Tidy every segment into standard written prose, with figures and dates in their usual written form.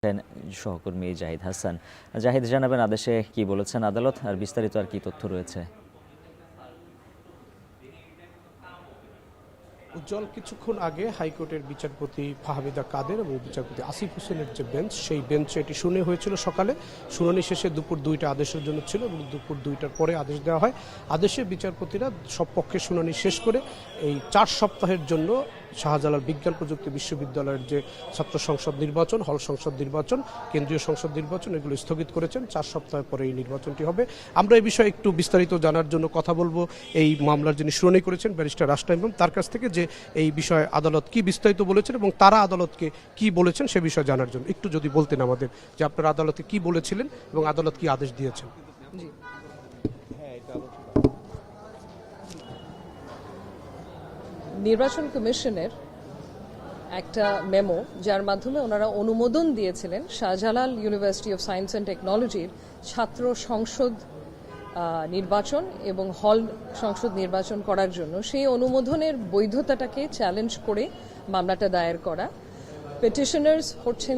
সহকর্মী জাহিদ হাসান। জাহিদ, জানাবেন আদেশে কি বলেছেন আদালত, আর বিস্তারিত আর কি তথ্য রয়েছে? উজ্জ্বল, কিছুক্ষণ আগে হাইকোর্টের বিচারপতি ফাহমিদা কাদের এবং বিচারপতি আসিফ হোসেনের যে বেঞ্চ, সেই বেঞ্চে এটি শুনে হয়েছিল সকালে। শুনানি শেষে দুপুর 2টা আদেশের জন্য ছিল এবং দুপুর 2টার পরে আদেশ দেওয়া হয়। আদেশে বিচারপতিরা সব পক্ষের শুনানি শেষ করে এই 4 সপ্তাহের জন্য শাহজালাল বিজ্ঞান প্রযুক্তি বিশ্ববিদ্যালয়ের যে ছাত্র সংসদ নির্বাচন, হল সংসদ নির্বাচন, কেন্দ্রীয় সংসদ নির্বাচন, এগুলো স্থগিত করেছেন। 4 সপ্তাহ পরে এই নির্বাচনটি হবে। আমরা এই বিষয়ে একটু বিস্তারিত জানার জন্য কথা বলবো এই মামলার যিনি শুনানি করেছেন ব্যারিস্টার রাসনা ইমাম, তার কাছ থেকে যে এই বিষয়ে আদালত কি বিস্তারিত বলেছেন এবং তারা আদালতকে কি বলেছেন সে বিষয়ে জানার জন্য একটু যদি বলতেন আমাদের যে আপনারা আদালতে কি বলেছিলেন এবং আদালত কি আদেশ দিয়েছেন। জি। নির্বাচন কমিশনের একটা মেমো, যার মাধ্যমে ওনারা অনুমোদন দিয়েছিলেন Shahjalal university of science and টেকনোলজির ছাত্র সংসদ নির্বাচন এবং হল সংসদ নির্বাচন করার জন্য, সেই অনুমোদনের বৈধতাটাকে চ্যালেঞ্জ করে মামলাটা দায়ের করা। পিটিশনার্স হচ্ছেন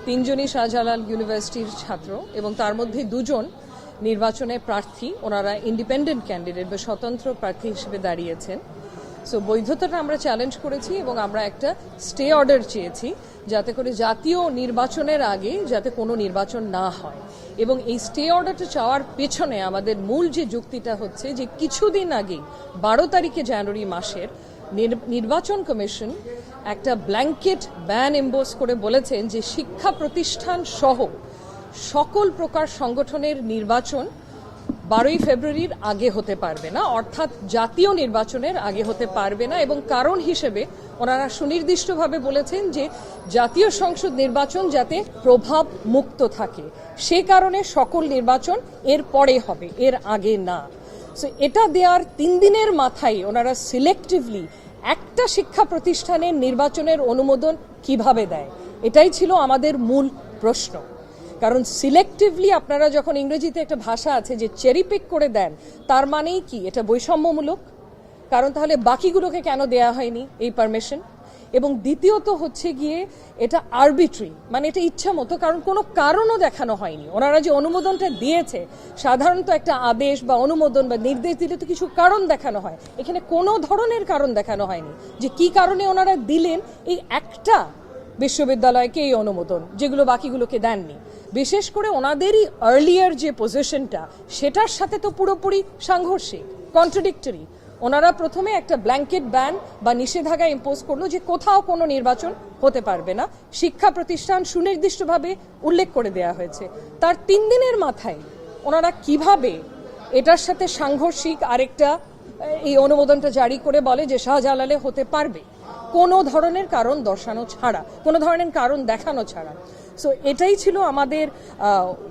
3 জনই শাহজালাল ইউনিভার্সিটির ছাত্র এবং তার মধ্যে 2 জন নির্বাচনে প্রার্থী, ওনারা ইন্ডিপেন্ডেন্ট ক্যান্ডিডেট বা স্বতন্ত্র প্রার্থী হিসেবে দাঁড়িয়েছেন। সো বৈধতাটা আমরা চ্যালেঞ্জ করেছি এবং আমরা একটা স্টে অর্ডার চেয়েছি যাতে করে জাতীয় নির্বাচনের আগে যাতে কোনো নির্বাচন না হয়। এবং এই স্টে অর্ডারটা চাওয়ার পেছনে আমাদের মূল যে যুক্তিটা হচ্ছে যে কিছুদিন আগে 12 তারিখে জানুয়ারি মাসের নির্বাচন কমিশন একটা ব্ল্যাঙ্কেট ব্যান ইম্পোজ করে বলেছেন যে শিক্ষা প্রতিষ্ঠান সহ সকল প্রকার সংগঠনের নির্বাচন 12ই ফেব্রুয়ারির আগে হতে পারবে না, অর্থাৎ জাতীয় নির্বাচনের আগে হতে পারবে না। এবং কারণ হিসেবে ওনারা সুনির্দিষ্টভাবে বলেছেন যে জাতীয় সংসদ নির্বাচন যাতে প্রভাব মুক্ত থাকে, সে কারণে সকল নির্বাচন এর পরে হবে, এর আগে না। সো এটা দেওয়ার 3 দিনের মাথায় ওনারা সিলেক্টিভলি একটা শিক্ষা প্রতিষ্ঠানের নির্বাচনের অনুমোদন কিভাবে দেয়, এটাই ছিল আমাদের মূল প্রশ্ন। কারণ সিলেক্টিভলি আপনারা যখন ইংরেজিতে একটা ভাষা আছে যে চেরি পিক করে দেন, তার মানেই কি এটা বৈষম্যমূলক? কারণ তাহলে বাকিগুলোকে কেন দেয়া হয়নি এই পারমিশন? এবং দ্বিতীয়ত হচ্ছে গিয়ে এটা আরবিট্রি, মানে এটা ইচ্ছা মতো, কারণ কোনো কারণও দেখানো হয়নি। ওনারা যে অনুমোদনটা দিয়েছে, সাধারণত একটা আদেশ বা অনুমোদন বা নির্দেশ দিলে তো কিছু কারণ দেখানো হয়, এখানে কোনো ধরনের কারণ দেখানো হয়নি যে কি কারণে ওনারা দিলেন এই একটা বিশ্ববিদ্যালয়কে এই অনুমোদন, যেগুলো বাকিগুলোকে দেননি। বিশেষ করে ওনাদেরই আর্লিয়ার যে পজিশনটা, সেটার সাথে তো পুরোপুরি সাংঘর্ষিক, কন্ট্রাডিক্টরি। ওনারা প্রথমে একটা ব্ল্যাঙ্কেট ব্যান বা নিষেধাজ্ঞা ইম্পোজ করলো যে কোথাও কোনো নির্বাচন হতে পারবে না, শিক্ষা প্রতিষ্ঠান সুনির্দিষ্টভাবে উল্লেখ করে দেয়া হয়েছে। তার 3 দিনের মাথায় ওনারা কিভাবে এটার সাথে সাংঘর্ষিক আরেকটা এই অনুমোদনটা জারি করে বলে যে শাহজালালে হতে পারবে, কোনো ধরনের কারণ দর্শানো ছাড়া, কোনো ধরনের কারণ দেখানো ছাড়া। সো এটাই ছিল আমাদের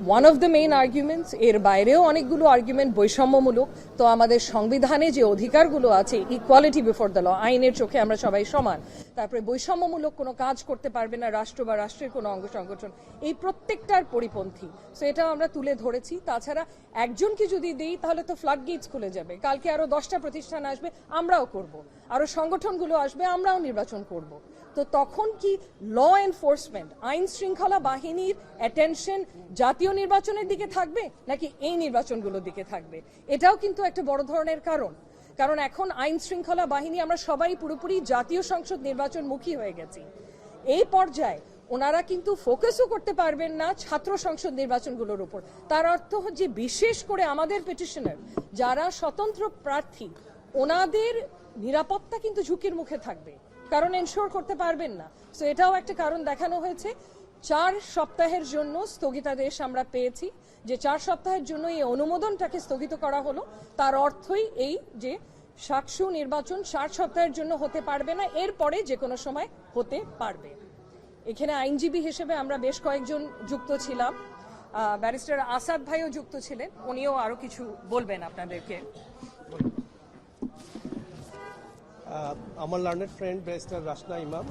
one of the main arguments. এর বাইরেও অনেকগুলো আর্গুমেন্ট বৈষম্যমূলক। তো আমাদের সংবিধানে যে অধিকারগুলো আছে, ইকুয়ালিটি বিফোর দ্য ল, আইনের চোখে আমরা সবাই সমান, তারপরে বৈষম্যমূলক কোনো কাজ করতে পারবে না রাষ্ট্র বা রাষ্ট্রের কোনো অঙ্গ সংগঠন, এই প্রত্যেকটার পরিপন্থী। সো এটাও আমরা তুলে ধরেছি। তাছাড়া একজনকে যদি দিই তাহলে তো ফ্লাড গেটস খুলে যাবে, কালকে আরো 10টা প্রতিষ্ঠান আসবে, আমরাও করব, আরো সংগঠনগুলো আসবে, আমরাও নির্বাচন করব। তো তখন কি ল এনফোর্সমেন্ট, আইন শৃঙ্খলা বাহিনীর অ্যাটেনশন জাতীয় নির্বাচনের দিকে থাকবে নাকি এই নির্বাচনগুলোর দিকে থাকবে? এটাও কিন্তু একটা বড় ধরনের কারণ এখন আইন শৃঙ্খলা বাহিনী আমরা সবাই পুরোপুরি জাতীয় সংসদ নির্বাচনমুখী হয়ে গেছি। এই পর্যায়ে ওনারা কিন্তু ফোকাসও করতে পারবেন না ছাত্র সংসদ নির্বাচনগুলোর উপর। তার অর্থ হচ্ছে বিশেষ করে আমাদের পিটিশনার যারা স্বতন্ত্র প্রার্থী, ওনাদের নিরাপত্তা কিন্তু ঝুঁকির মুখে থাকবে, কারণ এনশোর করতে পারবেন না। সো এটাও একটা কারণ দেখানো হয়েছে। 4 সপ্তাহের জন্য স্থগিতাদেশ আমরা পেয়েছি, যে 4 সপ্তাহের জন্য এই অনুমোদনটাকে স্থগিত করা হলো। তার অর্থই এই যে সাকসু নির্বাচন 4 সপ্তাহের জন্য হতে পারবে না, এরপরে যে কোনো সময় হতে পারবে। এখানে আইনজীবী হিসেবে আমরা বেশ কয়েকজন যুক্ত ছিলাম, ব্যারিস্টার আসাদ ভাইও যুক্ত ছিলেন, উনিও আরো কিছু বলবেন আপনাদেরকে। আমার লার্নেড ফ্রেন্ড ব্যারিস্টার রাসনা ইমাম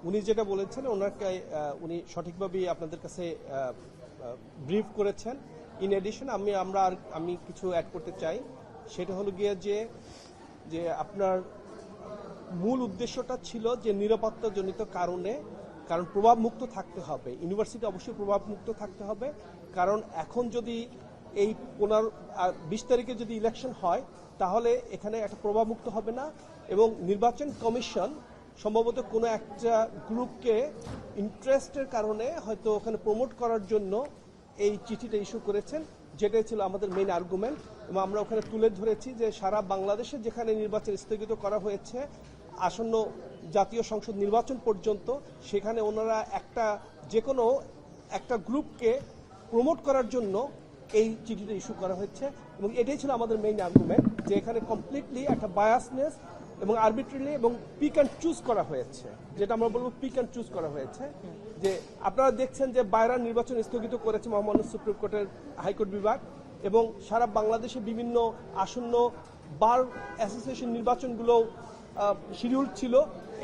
উনি যেটা বলেছেন ওনাকে উনি সঠিকভাবেই আপনাদের কাছে ব্রিফ করেছেন। ইন এডিশন আমি কিছু অ্যাড করতে চাই। সেটা হলো গিয়ে যে আপনার মূল উদ্দেশ্যটা ছিল যে নিরাপত্তাজনিত কারণে কারণ প্রভাব মুক্ত থাকতে হবে, ইউনিভার্সিটি অবশ্যই প্রভাব মুক্ত থাকতে হবে। কারণ এখন যদি এই 20 তারিখে যদি ইলেকশন হয় তাহলে এখানে একটা প্রভাব মুক্ত হবে না, এবং নির্বাচন কমিশন সম্ভবত কোনো একটা গ্রুপকে ইন্টারেস্টের কারণে হয়তো ওখানে প্রমোট করার জন্য এই চিঠিটা ইস্যু করেছেন, যেটাই ছিল আমাদের মেইন আর্গুমেন্ট। এবং আমরা ওখানে তুলে ধরেছি যে সারা বাংলাদেশে যেখানে নির্বাচন স্থগিত করা হয়েছে আসন্ন জাতীয় সংসদ নির্বাচন পর্যন্ত, সেখানে ওনারা যে কোনো একটা গ্রুপকে প্রমোট করার জন্য এই চিঠিটা ইস্যু করা হয়েছে। এবং এটাই ছিল আমাদের মেইন আর্গুমেন্ট, যে এখানে কমপ্লিটলি একটা বায়াসনেস এবং আরবিট্রারিলি এবং পিক অ্যান্ড চুজ করা হয়েছে, যেটা আমরা বলবো পিক অ্যান্ড চুজ করা হয়েছে। যে আপনারা দেখছেন যে বাইরা নির্বাচন স্থগিত করেছে মহামান্য সুপ্রিম কোর্টের হাইকোর্ট বিভাগ, এবং সারা বাংলাদেশে বিভিন্ন আসন্ন বার অ্যাসোসিয়েশন নির্বাচনগুলো শিডিউল ছিল।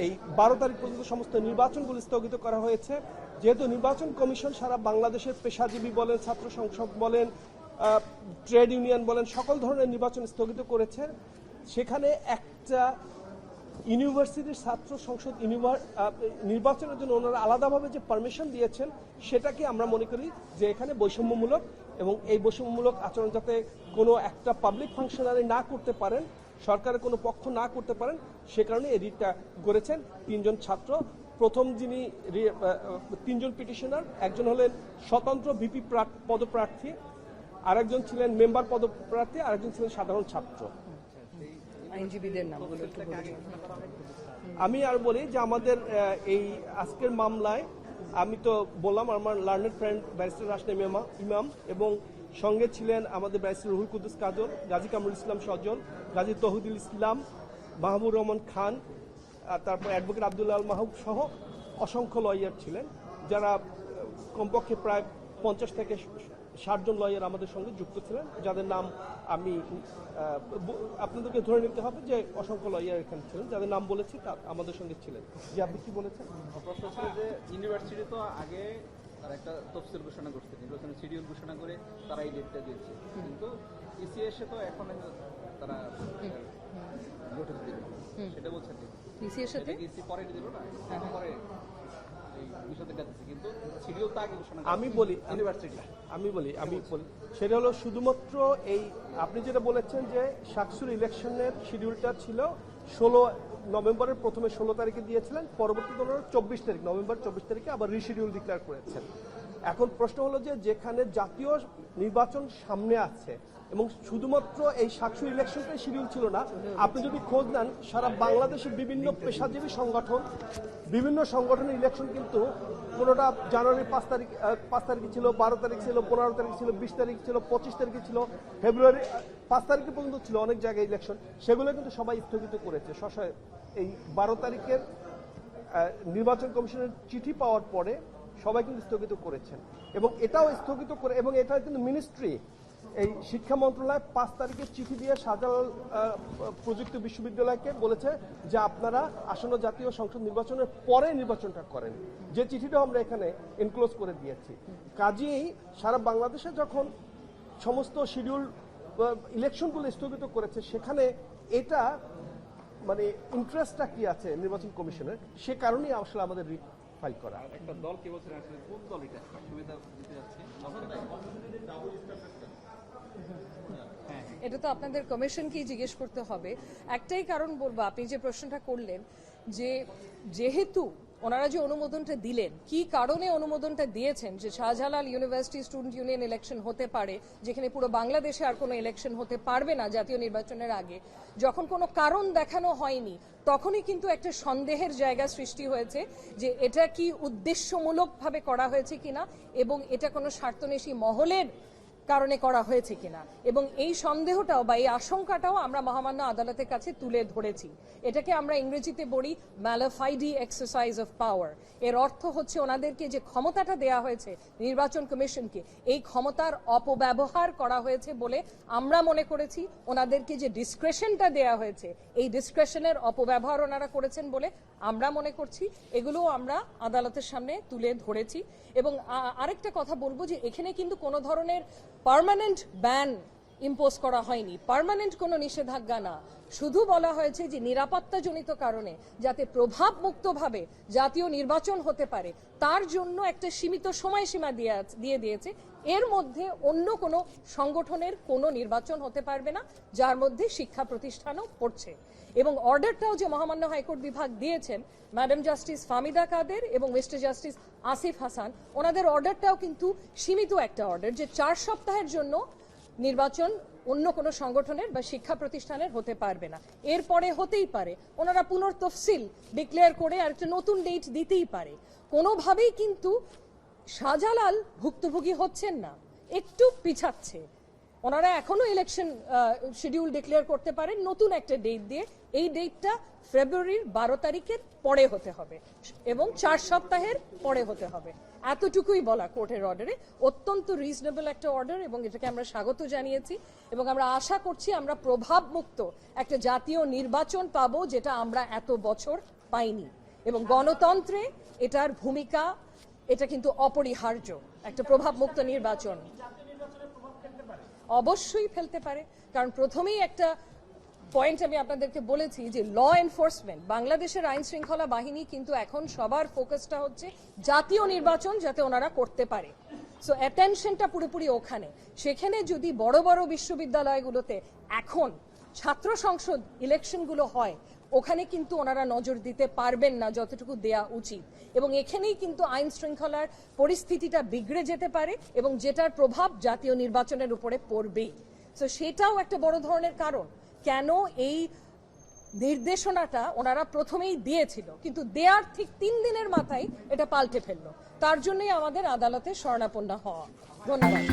এই 12 তারিখ পর্যন্ত সমস্ত নির্বাচনগুলো স্থগিত করা হয়েছে। যেহেতু নির্বাচন কমিশন সারা বাংলাদেশের পেশাজীবী বলেন, ছাত্র সংসদ বলেন, ট্রেড ইউনিয়ন বলেন, সকল ধরনের নির্বাচন স্থগিত করেছে, সেখানে একটা ইউনিভার্সিটির ছাত্র সংসদ নির্বাচনের জন্য ওনারা আলাদাভাবে যে পারমিশন দিয়েছেন, সেটাকে আমরা মনে করি যে এখানে বৈষম্যমূলক, এবং এই বৈষম্যমূলক আচরণ যাতে কোনো একটা পাবলিক ফাংশনারি না করতে পারেন, সরকারের কোনো পক্ষ না করতে পারেন, সে কারণে এই রিটটা করেছেন 3 জন ছাত্র। প্রথম যিনি 3 জন পিটিশনার, একজন হলেন স্বতন্ত্র ভিপি পদপ্রার্থী, আরেকজন ছিলেন মেম্বার পদপ্রার্থী, আরেকজন ছিলেন সাধারণ ছাত্র। আইনজীবীদের নামগুলো একটু বলুন। আমি আর বলি যে আমাদের এই আজকের মামলায় আমি তো বললাম আমার লার্নেড ফ্রেন্ড ব্যারিস্টার রাশনা ইমাম, এবং সঙ্গে ছিলেন আমাদের ব্যারিস্টার রুহুল কুদ্দুস কাজল, গাজী কামরুল ইসলাম সজল, গাজী তৌহিদুল ইসলাম, মাহবুব রহমান খান, তারপর অ্যাডভোকেট আব্দুল্লাহ আল মাহবুব সহ অসংখ্য লয়ার ছিলেন, যারা কমপক্ষে প্রায় 50 থেকে 60 জন লয়ার আমাদের সঙ্গে যুক্ত ছিলেন, যাদের নাম আমি আপনাদেরকে ধরে নিতে হবে যে অসংখ্য লয়ার এখানে ছিলেন, যাদের নাম বলেছি তা আমাদের সঙ্গে ছিলেন। যে আপনি কি বলেছেন? প্রশ্ন ছিল যে ইউনিভার্সিটি তো আগে তারা একটা তফসিল ঘোষণা করছে, নির্বাচনের শিডিউল ঘোষণা করে তারা এই ডেটটা দিয়েছে, কিন্তু ইসি এসে তো এখন তারা নোটিশ দিল, সেটা বলছেন ইসি এর সাথে ইসি পরে দিল না, পরে এই বিষয়টা দিচ্ছে, কিন্তু শিডিউল তো আগে ঘোষণা আমি বলি ইউনিভার্সিটি আমি বলি সেটা হলো শুধুমাত্র এই আপনি যেটা বলেছেন যে শাকসুর ইলেকশনের শিডিউলটা ছিল 16 নভেম্বরের প্রথমে 16 তারিখে দিয়েছিলেন, পরবর্তীতে 24 তারিখ নভেম্বর 24 তারিখে আবার রিশিডিউল ডিক্লেয়ার করেছেন। এখন প্রশ্ন হলো যে যেখানে জাতীয় নির্বাচন সামনে আছে এবং শুধুমাত্র এই শাকসুর ইলেকশনটাই শিডিউল ছিল না, আপনি যদি খোঁজ নেন সারা বাংলাদেশের বিভিন্ন পেশাজীবী সংগঠন, বিভিন্ন সংগঠনের ইলেকশন কিন্তু কোনোটা জানুয়ারির 5 তারিখে ছিল, 12 তারিখ ছিল, 15 তারিখ ছিল, 20 তারিখ ছিল, 25 তারিখে ছিল, ফেব্রুয়ারি 5 তারিখে পর্যন্ত ছিল অনেক জায়গায় ইলেকশন, সেগুলো কিন্তু সবাই স্থগিত করেছে। এই 12 তারিখের নির্বাচন কমিশনের চিঠি পাওয়ার পরে সবাই কিন্তু স্থগিত করেছেন, এবং এটাও স্থগিত করে, এবং এটা কিন্তু মিনিস্ট্রি এই শিক্ষা মন্ত্রণালয় 5 তারিখে চিঠি দিয়ে শাহজালাল প্রযুক্তি বিশ্ববিদ্যালয়কে বলেছে যে আপনারা আসন্ন জাতীয় সংসদ নির্বাচনের পরে নির্বাচনটা করেন, যে চিঠিটা আমরা এখানে এনক্লোজ করে দিয়েছি। কাজেই সারা বাংলাদেশে যখন সমস্ত শিডিউল ইলেকশনগুলো স্থগিত করেছে, সেখানে এটা মানে ইন্টারেস্টটা কি আছে নির্বাচন কমিশনের, সে কারণেই আসলে আমাদের রিট ফাইল করা। একটা দল কি বলছেন আসলে কোন দল এটা সুবিধা দিতে যাচ্ছে? এটা তো আপনাদের কমিশনকেই জিজ্ঞেস করতে হবে। একটাই কারণ বলবো, আপনি যে প্রশ্নটা করলেন যে যেহেতু ওনারা যে অনুমোদনটা দিলেন, কি কারণে অনুমোদনটা দিয়েছেন যে Shahjalal university student union election হতে পারে, যেখানে পুরো বাংলাদেশে আর কোনো ইলেকশন হতে পারবে না জাতীয় নির্বাচনের আগে, যখন কোনো কারণ দেখানো হয়নি তখনই কিন্তু একটা সন্দেহের জায়গা সৃষ্টি হয়েছে যে এটা কি উদ্দেশ্যমূলকভাবে করা হয়েছে কিনা, এবং এটা কোনো স্বার্থন্বেষী মহলের কারণে করা হয়েছে কিনা, এবং এই সন্দেহটাও বা এই আশঙ্কাটাও আমরা মহামান্য আদালতের কাছে তুলে ধরেছি। এটাকে আমরা ইংরেজিতে বলি ম্যালাফাইডি এক্সারসাইজ অফ পাওয়ার। এর অর্থ হচ্ছে ওনাদেরকে যে ক্ষমতাটা দেয়া হয়েছে নির্বাচন কমিশনকে, এই ক্ষমতার অপব্যবহার করা হয়েছে বলে আমরা মনে করেছি। ওনাদেরকে যে ডিসক্রেশনটা দেয়া হয়েছে, এই ডিসক্রেশনের অপব্যবহার ওনারা করেছেন বলে আমরা মনে করছি। এগুলো আমরা আদালতের সামনে তুলে ধরেছি। এবং আরেকটা কথা বলবো যে এখানে কিন্তু কোনো ধরনের পার্মানেন্ট ব্যান ইম্পোজ করা হয়নি, পার্মানেন্ট কোনো নিষেধাজ্ঞা না, শুধু বলা হয়েছে যে নিরাপত্তাজনিত কারণে যাতে প্রভাব মুক্তভাবে জাতীয় নির্বাচন হতে পারে তার জন্য একটা সীমিত সময়সীমা দিয়ে দিয়েছে। এর মধ্যে অন্য কোনো সংগঠনের কোনো নির্বাচন হতে পারবে না, যার মধ্যে শিক্ষা প্রতিষ্ঠানও পড়ছে। এবং অর্ডারটাও যে মহামান্য হাইকোর্ট বিভাগ দিয়েছেন ম্যাডাম জাস্টিস ফাহমিদা কাদের এবং মিস্টার জাস্টিস আসিফ হাসান, ওনাদের অর্ডারটাও কিন্তু সীমিত একটা অর্ডার, যে 4 সপ্তাহের জন্য নির্বাচন অন্য কোনো সংগঠনের বা শিক্ষা প্রতিষ্ঠানের হতে পারবে না। এরপরে হতেই পারে ওনারা পুনর্তফসিল ডিক্লেয়ার করে আর একটা নতুন ডেট দিতেই পারে। কোনোভাবেই কিন্তু শাহজালাল ভুক্তভোগী হচ্ছেন না, একটু পিছাচ্ছে। ওনারা এখনো ইলেকশন শিডিউল ডিক্লেয়ার করতে পারেন নতুন একটা ডেট দিয়ে, এই ডেটটা ফেব্রুয়ারির 12 তারিখের পরে হতে হবে এবং 4 সপ্তাহের পরে হতে হবে। এতটুকুই বলা কোর্টের অর্ডারে, অত্যন্ত রিজনেবল একটা অর্ডার এবং এটাকে আমরা স্বাগত জানিয়েছি এবং আমরা আশা করছি আমরা প্রভাব মুক্ত একটা জাতীয় নির্বাচন পাবো, যেটা আমরা এত বছর পাইনি। এবং গণতন্ত্রে এটার ভূমিকা, এটা কিন্তু অপরিহার্য। একটা প্রভাব মুক্ত নির্বাচন অবশ্যই ফেলতে পারে, কারণ প্রথমেই একটা পয়েন্ট আমি আপনাদেরকে বলেছি যে ল এনফোর্সমেন্ট, বাংলাদেশের আইন শৃঙ্খলা বাহিনী কিন্তু এখন সবার ফোকাসটা হচ্ছে জাতীয় নির্বাচন যাতে ওনারা করতে পারে। সো অ্যাটেনশনটা পুরোপুরি ওখানে। সেখানে যদি বড় বড় বিশ্ববিদ্যালয়গুলোতে এখন ছাত্র সংসদ ইলেকশনগুলো হয়, ওখানে কিন্তু ওনারা নজর দিতে পারবেন না যতটুকু দেয়া উচিত, এবং এখানেই কিন্তু আইন শৃঙ্খলার পরিস্থিতিটা বিগড়ে যেতে পারে এবং যেটার প্রভাব জাতীয় নির্বাচনের উপরে পড়বেই। সো সেটাও একটা বড় ধরনের কারণ কেন এই নির্দেশনাটা ওনারা প্রথমেই দিয়েছিল, কিন্তু দেয়ার ঠিক 3 দিনের মাথায় এটা পাল্টে ফেললো। তার জন্যই আমাদের আদালতে শরণাপন্ন হওয়া। ধন্যবাদ।